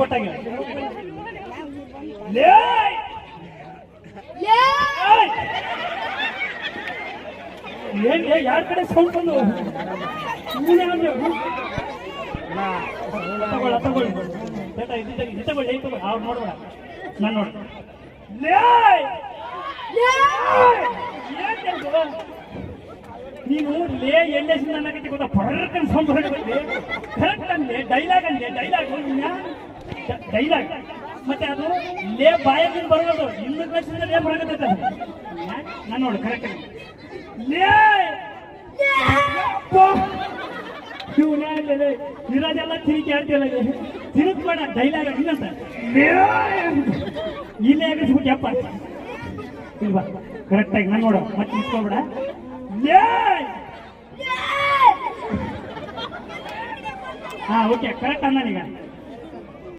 ಕೊಟ್ಟಾಗ ಏನ್ ಯಾರ ಕಡೆ ಸೌಂಡ್ ಬಂದು ತಗೊಳ್ಳಿ ಅವ್ರು ನೋಡ್ಬೇಡ ನಾನು ನೋಡ ನೀನು ಲೇ ಎಲ್ಲೇ ಅನ್ನಕತ್ತಿ ಗೊತ್ತಾ ಪರಕನ್ ಸೌಂಡ್ ಹೊರಗೆ ಕರೆಕ್ಟ್ ಅಂದೆ ಡೈಲಾಗ್ ಮತ್ತೆ ಅದು ಲೇ ಬಾಯಲ್ಲಿ ಬರೋದು ಇನ್ನು ಲಕ್ಷದ ಲೇ ಬರಕತ್ತೈತೆ ನಾನು ನೋಡಿ ಕರೆಕ್ಟ್ ಇರೋದೆಲ್ಲ ತಿರುಗಿ ಆಡ್ತಿಲ್ಲ ತಿರುಗ್ ಬೇಡ ಡೈಲಾಗ್ ಇನ್ನಂತ ಇಲ್ಲೇ ಆಗಿಸ್ಬಿಟ್ಟು ಯಪ್ಪ ಇಲ್ವಾ ಕರೆಕ್ಟಾಗಿ ನಾನು ನೋಡು ಮತ್ತೆ ನಿಂತ್ಕೊಬೇಡ ಹಾ ಓಕೆ ಕರೆಕ್ಟ್ ಅಂದ ಈಗ